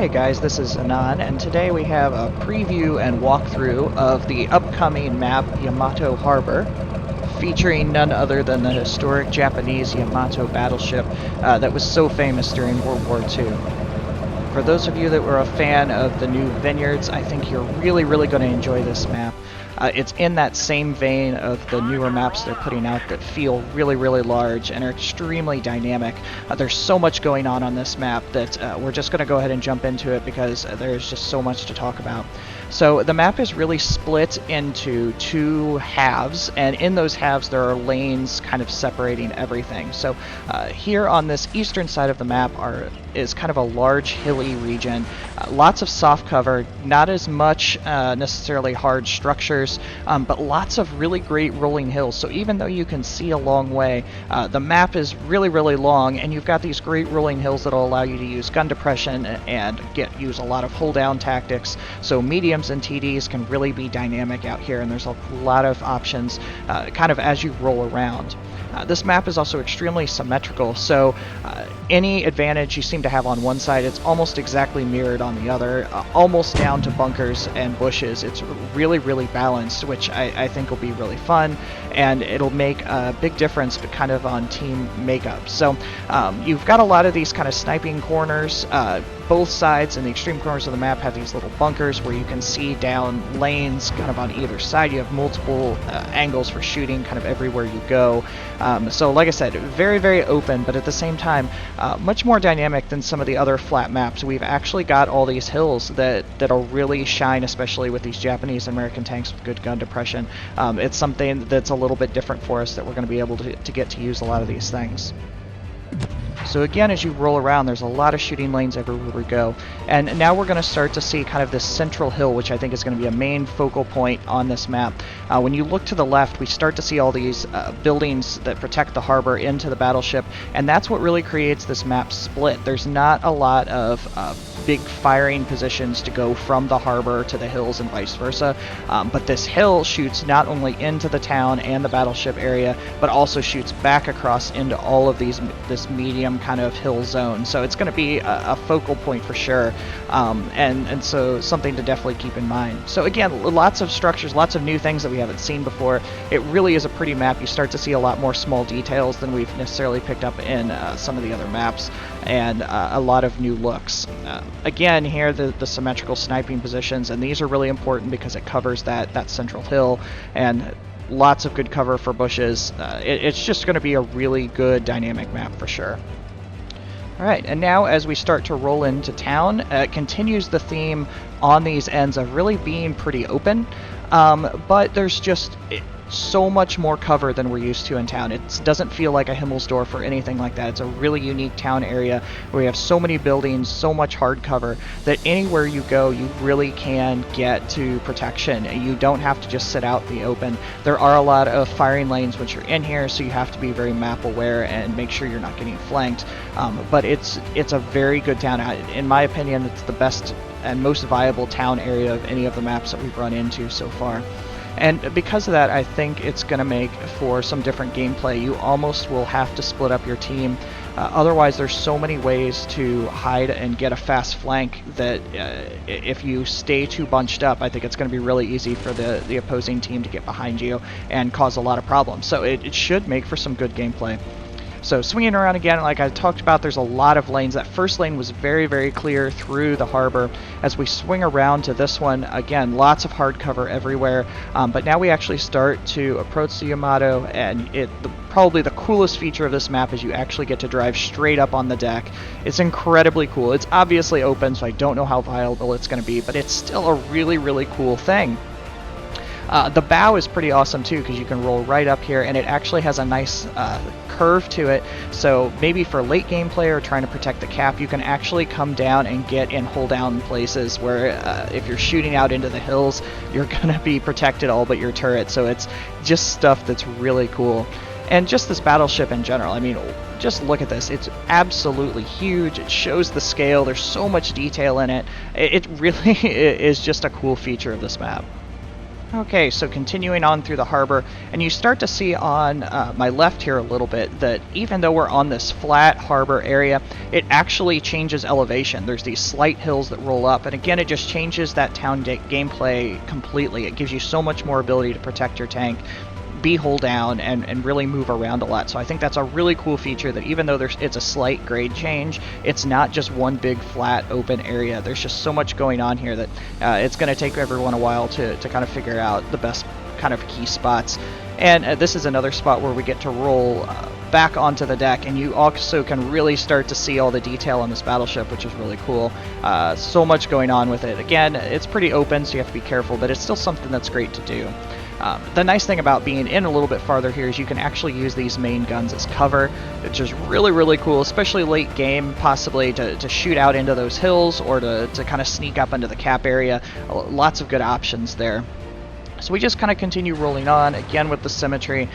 Hey guys, this is Anan, and today we have a preview and walkthrough of the upcoming map Yamato Harbor, featuring none other than the historic Japanese Yamato battleship that was so famous during World War II. For those of you that were a fan of the new Vineyards, I think you're really going to enjoy this map. It's in that same vein of the newer maps they're putting out that feel really large and are extremely dynamic. There's so much going on this map that we're just going to go ahead and jump into it because there's just so much to talk about. So the map is really split into two halves, and in those halves there are lanes kind of separating everything. So here on this eastern side of the map is kind of a large hilly region. Lots of soft cover, not as much necessarily hard structures, but lots of really great rolling hills. So even though you can see a long way, the map is really long, and you've got these great rolling hills that will allow you to use gun depression and use a lot of hold down tactics. So mediums and TDs can really be dynamic out here, and there's a lot of options kind of as you roll around. This map is also extremely symmetrical, so any advantage you seem to have on one side, it's almost exactly mirrored on the other, almost down to bunkers and bushes. It's really balanced, which I think will be really fun, and it'll make a big difference kind of on team makeup. So you've got a lot of these kind of sniping corners. Both sides and the extreme corners of the map have these little bunkers where you can see down lanes kind of on either side. You have multiple angles for shooting kind of everywhere you go. So like I said, very open, but at the same time, much more dynamic than some of the other flat maps. We've actually got all these hills that'll really shine, especially with these Japanese and American tanks with good gun depression. It's something that's a little bit different for us that we're going to be able to get to use a lot of these things. So again, as you roll around, there's a lot of shooting lanes everywhere we go. And now we're going to start to see kind of this central hill, which I think is going to be a main focal point on this map. When you look to the left, we start to see all these buildings that protect the harbor into the battleship, and that's what really creates this map split. There's not a lot of big firing positions to go from the harbor to the hills and vice versa, but this hill shoots not only into the town and the battleship area, but also shoots back across into all of this medium kind of hill zone. So it's going to be a focal point for sure, and so something to definitely keep in mind. So again, lots of structures, lots of new things that we haven't seen before. It really is a pretty map. You start to see a lot more small details than we've necessarily picked up in some of the other maps, and a lot of new looks. Again, here the symmetrical sniping positions, and these are really important because it covers that central hill, and lots of good cover for bushes. It's just going to be a really good dynamic map for sure. Alright, and now as we start to roll into town, it continues the theme on these ends of really being pretty open, but there's just so much more cover than we're used to in town. It doesn't feel like a Himmelsdorf or anything like that. It's a really unique town area where we have so many buildings, so much hard cover, that anywhere you go you really can get to protection. You don't have to just sit out in the open. There are a lot of firing lanes once you're in here, so you have to be very map aware and make sure you're not getting flanked. But it's a very good town. In my opinion, it's the best and most viable town area of any of the maps that we've run into so far. And because of that, I think it's going to make for some different gameplay. You almost will have to split up your team. Otherwise, there's so many ways to hide and get a fast flank that if you stay too bunched up, I think it's going to be really easy for the opposing team to get behind you and cause a lot of problems. So it should make for some good gameplay. So swinging around again, like I talked about, there's a lot of lanes. That first lane was very clear through the harbor. As we swing around to this one, again, lots of hard cover everywhere. But now we actually start to approach the Yamato, and probably the coolest feature of this map is you actually get to drive straight up on the deck. It's incredibly cool. It's obviously open, so I don't know how viable it's going to be, but it's still a really cool thing. The bow is pretty awesome too, because you can roll right up here, and it actually has a nice curve to it, so maybe for late game play or trying to protect the cap, you can actually come down and get in hold down places where if you're shooting out into the hills, you're gonna be protected all but your turret. So it's just stuff that's really cool. And just this battleship in general, I mean, just look at this. It's absolutely huge. It shows the scale. There's so much detail in it. It really is just a cool feature of this map. Okay, so continuing on through the harbor, and you start to see on my left here a little bit that even though we're on this flat harbor area, it actually changes elevation. There's these slight hills that roll up, and again, it just changes that town gameplay completely. It gives you so much more ability to protect your tank, be hull down, and really move around a lot. So I think that's a really cool feature, that even though it's a slight grade change, it's not just one big flat open area. There's just so much going on here that it's going to take everyone a while to kind of figure out the best kind of key spots. And this is another spot where we get to roll back onto the deck, and you also can really start to see all the detail on this battleship, which is really cool. So much going on with it. Again, it's pretty open, so you have to be careful, but it's still something that's great to do. The nice thing about being in a little bit farther here is you can actually use these main guns as cover, which is really, really cool, especially late game, possibly to shoot out into those hills or to kind of sneak up into the cap area. Lots of good options there. So we just kind of continue rolling on, again with the symmetry,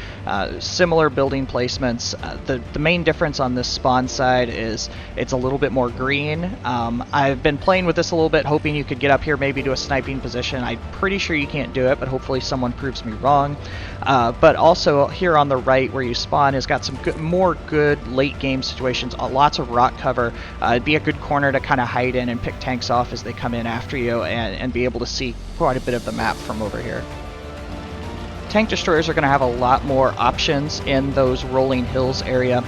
similar building placements. The main difference on this spawn side is it's a little bit more green. I've been playing with this a little bit, hoping you could get up here maybe to a sniping position. I'm pretty sure you can't do it, but hopefully someone proves me wrong. But also here on the right where you spawn has got some more good late game situations, lots of rock cover. It'd be a good corner to kind of hide in and pick tanks off as they come in after you, and be able to see quite a bit of the map from over here. Tank destroyers are going to have a lot more options in those rolling hills area.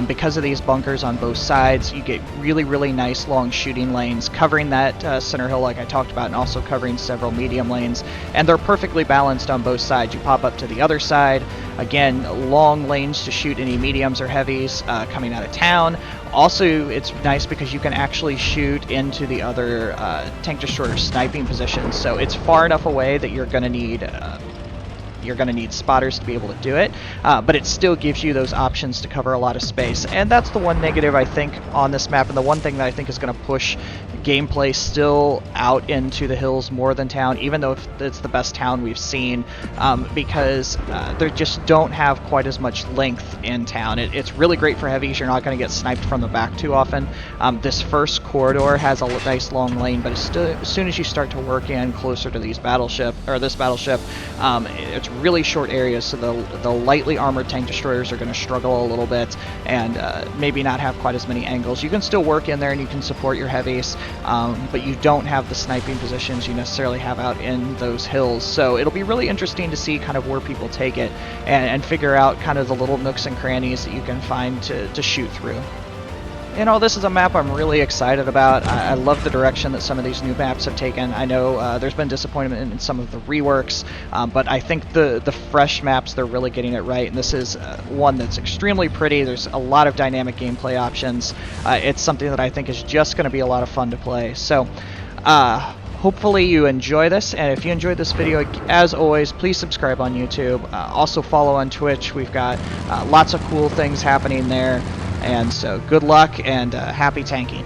Because of these bunkers on both sides, you get really, really nice long shooting lanes covering that center hill like I talked about, and also covering several medium lanes, and they're perfectly balanced on both sides. You pop up to the other side, again, long lanes to shoot any mediums or heavies coming out of town. Also, it's nice because you can actually shoot into the other tank destroyer sniping positions, so it's far enough away that you're going to need spotters to be able to do it, but it still gives you those options to cover a lot of space. And that's the one negative I think on this map, and the one thing that I think is going to push gameplay still out into the hills more than town, even though it's the best town we've seen, because they just don't have quite as much length in town. It's really great for heavies. You're not going to get sniped from the back too often. This first corridor has a nice long lane, but as soon as you start to work in closer to this battleship, it's really short areas, so the lightly armored tank destroyers are going to struggle a little bit, and maybe not have quite as many angles. You can still work in there and you can support your heavies, but you don't have the sniping positions you necessarily have out in those hills. So it'll be really interesting to see kind of where people take it, and figure out kind of the little nooks and crannies that you can find to shoot through. You know, this is a map I'm really excited about. I love the direction that some of these new maps have taken. I know there's been disappointment in some of the reworks, but I think the fresh maps, they're really getting it right, and this is one that's extremely pretty. There's a lot of dynamic gameplay options. It's something that I think is just going to be a lot of fun to play. So, hopefully you enjoy this, and if you enjoyed this video, as always, please subscribe on YouTube. Also follow on Twitch. We've got lots of cool things happening there. And so good luck, and happy tanking.